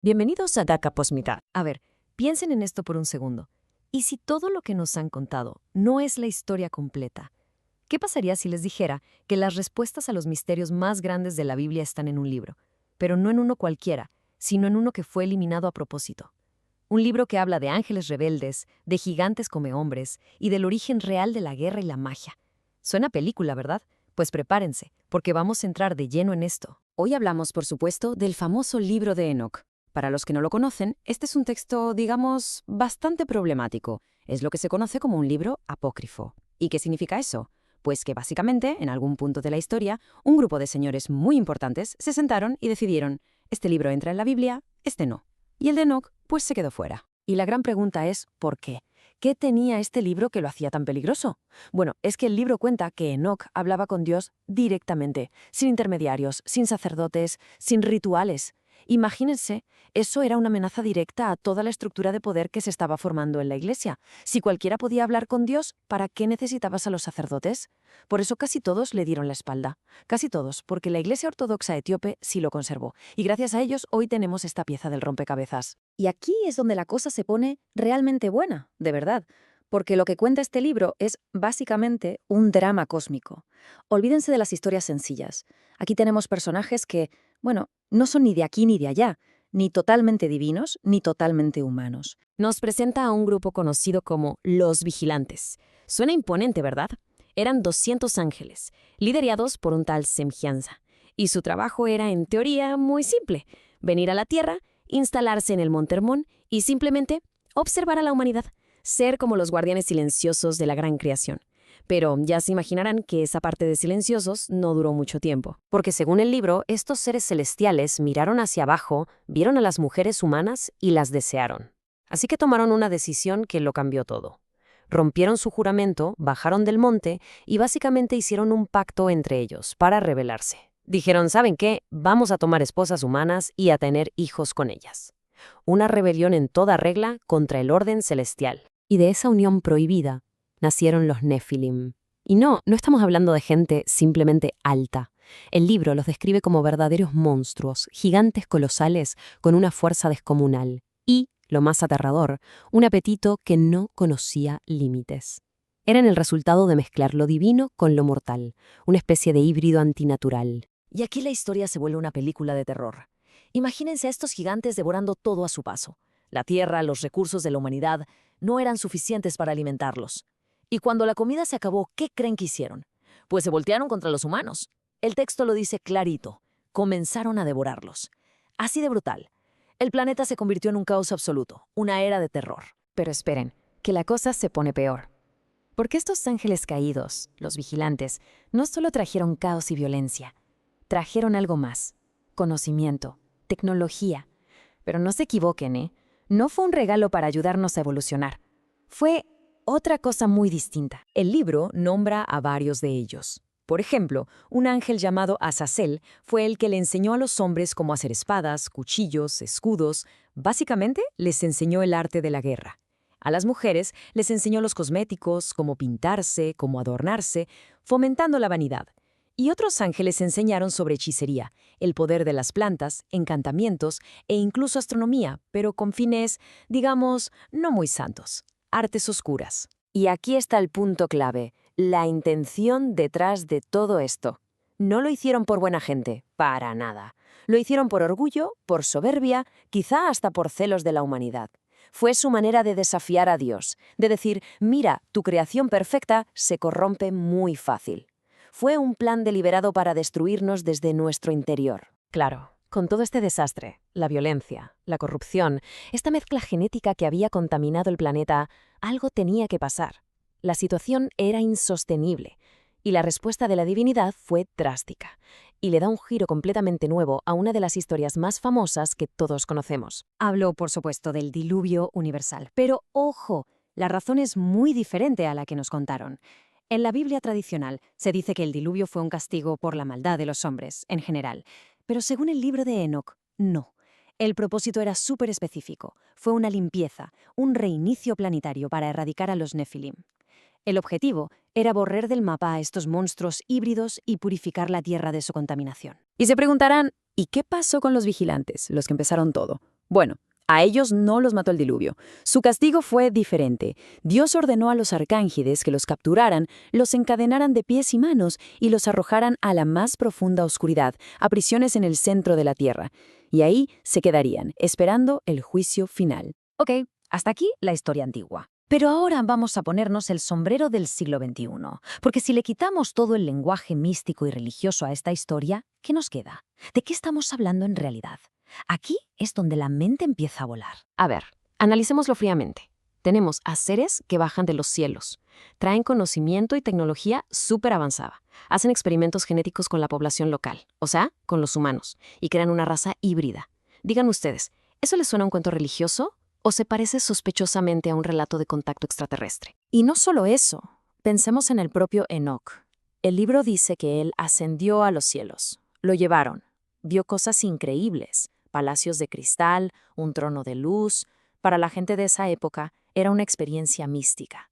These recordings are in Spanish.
Bienvenidos a Daca Posmita. A ver, piensen en esto por un segundo. ¿Y si todo lo que nos han contado no es la historia completa? ¿Qué pasaría si les dijera que las respuestas a los misterios más grandes de la Biblia están en un libro, pero no en uno cualquiera, sino en uno que fue eliminado a propósito? Un libro que habla de ángeles rebeldes, de gigantes come hombres y del origen real de la guerra y la magia. Suena a película, ¿verdad? Pues prepárense, porque vamos a entrar de lleno en esto. Hoy hablamos, por supuesto, del famoso libro de Enoc. Para los que no lo conocen, este es un texto, digamos, bastante problemático. Es lo que se conoce como un libro apócrifo. ¿Y qué significa eso? Pues que básicamente, en algún punto de la historia, un grupo de señores muy importantes se sentaron y decidieron, este libro entra en la Biblia, este no. Y el de Enoc, pues se quedó fuera. Y la gran pregunta es, ¿por qué? ¿Qué tenía este libro que lo hacía tan peligroso? Bueno, es que el libro cuenta que Enoc hablaba con Dios directamente, sin intermediarios, sin sacerdotes, sin rituales. Imagínense, eso era una amenaza directa a toda la estructura de poder que se estaba formando en la Iglesia. Si cualquiera podía hablar con Dios, ¿para qué necesitabas a los sacerdotes? Por eso casi todos le dieron la espalda. Casi todos, porque la Iglesia Ortodoxa etíope sí lo conservó. Y gracias a ellos hoy tenemos esta pieza del rompecabezas. Y aquí es donde la cosa se pone realmente buena, de verdad, porque lo que cuenta este libro es básicamente un drama cósmico. Olvídense de las historias sencillas. Aquí tenemos personajes que, bueno, no son ni de aquí ni de allá, ni totalmente divinos, ni totalmente humanos. Nos presenta a un grupo conocido como los Vigilantes. Suena imponente, ¿verdad? Eran 200 ángeles, liderados por un tal Semjianza. Y su trabajo era, en teoría, muy simple: venir a la Tierra, instalarse en el Monte Hermón y simplemente observar a la humanidad, ser como los guardianes silenciosos de la gran creación. Pero ya se imaginarán que esa parte de silenciosos no duró mucho tiempo. Porque según el libro, estos seres celestiales miraron hacia abajo, vieron a las mujeres humanas y las desearon. Así que tomaron una decisión que lo cambió todo. Rompieron su juramento, bajaron del monte y básicamente hicieron un pacto entre ellos para rebelarse. Dijeron, ¿saben qué? Vamos a tomar esposas humanas y a tener hijos con ellas. Una rebelión en toda regla contra el orden celestial. Y de esa unión prohibida nacieron los Nefilim. Y no estamos hablando de gente simplemente alta. El libro los describe como verdaderos monstruos, gigantes colosales con una fuerza descomunal. Y, lo más aterrador, un apetito que no conocía límites. Eran el resultado de mezclar lo divino con lo mortal, una especie de híbrido antinatural. Y aquí la historia se vuelve una película de terror. Imagínense a estos gigantes devorando todo a su paso. La tierra, los recursos de la humanidad no eran suficientes para alimentarlos. Y cuando la comida se acabó, ¿qué creen que hicieron? Pues se voltearon contra los humanos. El texto lo dice clarito. Comenzaron a devorarlos. Así de brutal. El planeta se convirtió en un caos absoluto, una era de terror. Pero esperen, que la cosa se pone peor. Porque estos ángeles caídos, los vigilantes, no solo trajeron caos y violencia, trajeron algo más: conocimiento, tecnología. Pero no se equivoquen, ¿eh? No fue un regalo para ayudarnos a evolucionar. Fue otra cosa muy distinta. El libro nombra a varios de ellos. Por ejemplo, un ángel llamado Azazel fue el que le enseñó a los hombres cómo hacer espadas, cuchillos, escudos. Básicamente, les enseñó el arte de la guerra. A las mujeres les enseñó los cosméticos, cómo pintarse, cómo adornarse, fomentando la vanidad. Y otros ángeles enseñaron sobre hechicería, el poder de las plantas, encantamientos e incluso astronomía, pero con fines, digamos, no muy santos. Artes oscuras. Y aquí está el punto clave: la intención detrás de todo esto. No lo hicieron por buena gente, para nada. Lo hicieron por orgullo, por soberbia, quizá hasta por celos de la humanidad. Fue su manera de desafiar a Dios, de decir, mira, tu creación perfecta se corrompe muy fácil. Fue un plan deliberado para destruirnos desde nuestro interior. Claro, con todo este desastre, la violencia, la corrupción, esta mezcla genética que había contaminado el planeta, algo tenía que pasar. La situación era insostenible, y la respuesta de la divinidad fue drástica, y le da un giro completamente nuevo a una de las historias más famosas que todos conocemos. Hablo, por supuesto, del diluvio universal. Pero, ojo, la razón es muy diferente a la que nos contaron. En la Biblia tradicional se dice que el diluvio fue un castigo por la maldad de los hombres, en general. Pero según el libro de Enoc, no. El propósito era súper específico. Fue una limpieza, un reinicio planetario para erradicar a los Nefilim. El objetivo era borrar del mapa a estos monstruos híbridos y purificar la Tierra de su contaminación. Y se preguntarán, ¿y qué pasó con los vigilantes, los que empezaron todo? Bueno, a ellos no los mató el diluvio. Su castigo fue diferente. Dios ordenó a los arcángides que los capturaran, los encadenaran de pies y manos y los arrojaran a la más profunda oscuridad, a prisiones en el centro de la tierra. Y ahí se quedarían, esperando el juicio final. Ok, hasta aquí la historia antigua. Pero ahora vamos a ponernos el sombrero del siglo XXI, porque si le quitamos todo el lenguaje místico y religioso a esta historia, ¿qué nos queda? ¿De qué estamos hablando en realidad? Aquí es donde la mente empieza a volar. A ver, analicémoslo fríamente. Tenemos a seres que bajan de los cielos, traen conocimiento y tecnología súper avanzada, hacen experimentos genéticos con la población local, o sea, con los humanos, y crean una raza híbrida. Digan ustedes, ¿eso les suena a un cuento religioso o se parece sospechosamente a un relato de contacto extraterrestre? Y no solo eso, pensemos en el propio Enoc. El libro dice que él ascendió a los cielos, lo llevaron, vio cosas increíbles, palacios de cristal, un trono de luz. Para la gente de esa época era una experiencia mística.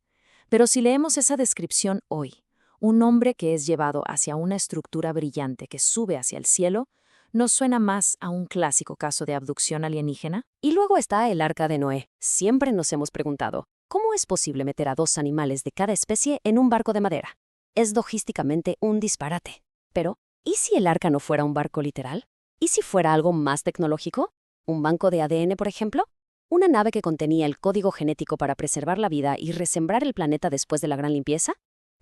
Pero si leemos esa descripción hoy, un hombre que es llevado hacia una estructura brillante que sube hacia el cielo, ¿nos suena más a un clásico caso de abducción alienígena? Y luego está el Arca de Noé. Siempre nos hemos preguntado, ¿cómo es posible meter a 2 animales de cada especie en un barco de madera? Es logísticamente un disparate. Pero, ¿y si el arca no fuera un barco literal? ¿Y si fuera algo más tecnológico? ¿Un banco de ADN, por ejemplo? ¿Una nave que contenía el código genético para preservar la vida y resembrar el planeta después de la gran limpieza?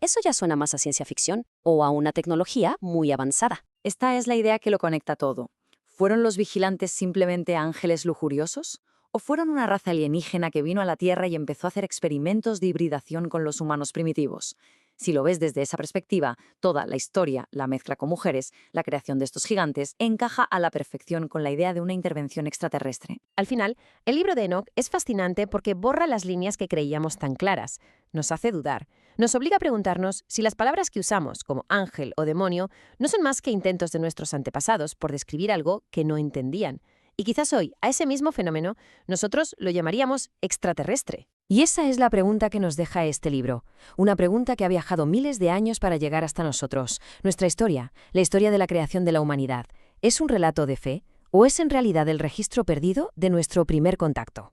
Eso ya suena más a ciencia ficción o a una tecnología muy avanzada. Esta es la idea que lo conecta todo. ¿Fueron los vigilantes simplemente ángeles lujuriosos? ¿O fueron una raza alienígena que vino a la Tierra y empezó a hacer experimentos de hibridación con los humanos primitivos? Si lo ves desde esa perspectiva, toda la historia, la mezcla con mujeres, la creación de estos gigantes, encaja a la perfección con la idea de una intervención extraterrestre. Al final, el libro de Enoch es fascinante porque borra las líneas que creíamos tan claras. Nos hace dudar. Nos obliga a preguntarnos si las palabras que usamos, como ángel o demonio, no son más que intentos de nuestros antepasados por describir algo que no entendían. Y quizás hoy, a ese mismo fenómeno, nosotros lo llamaríamos extraterrestre. Y esa es la pregunta que nos deja este libro. Una pregunta que ha viajado miles de años para llegar hasta nosotros. Nuestra historia, la historia de la creación de la humanidad, ¿es un relato de fe o es en realidad el registro perdido de nuestro primer contacto?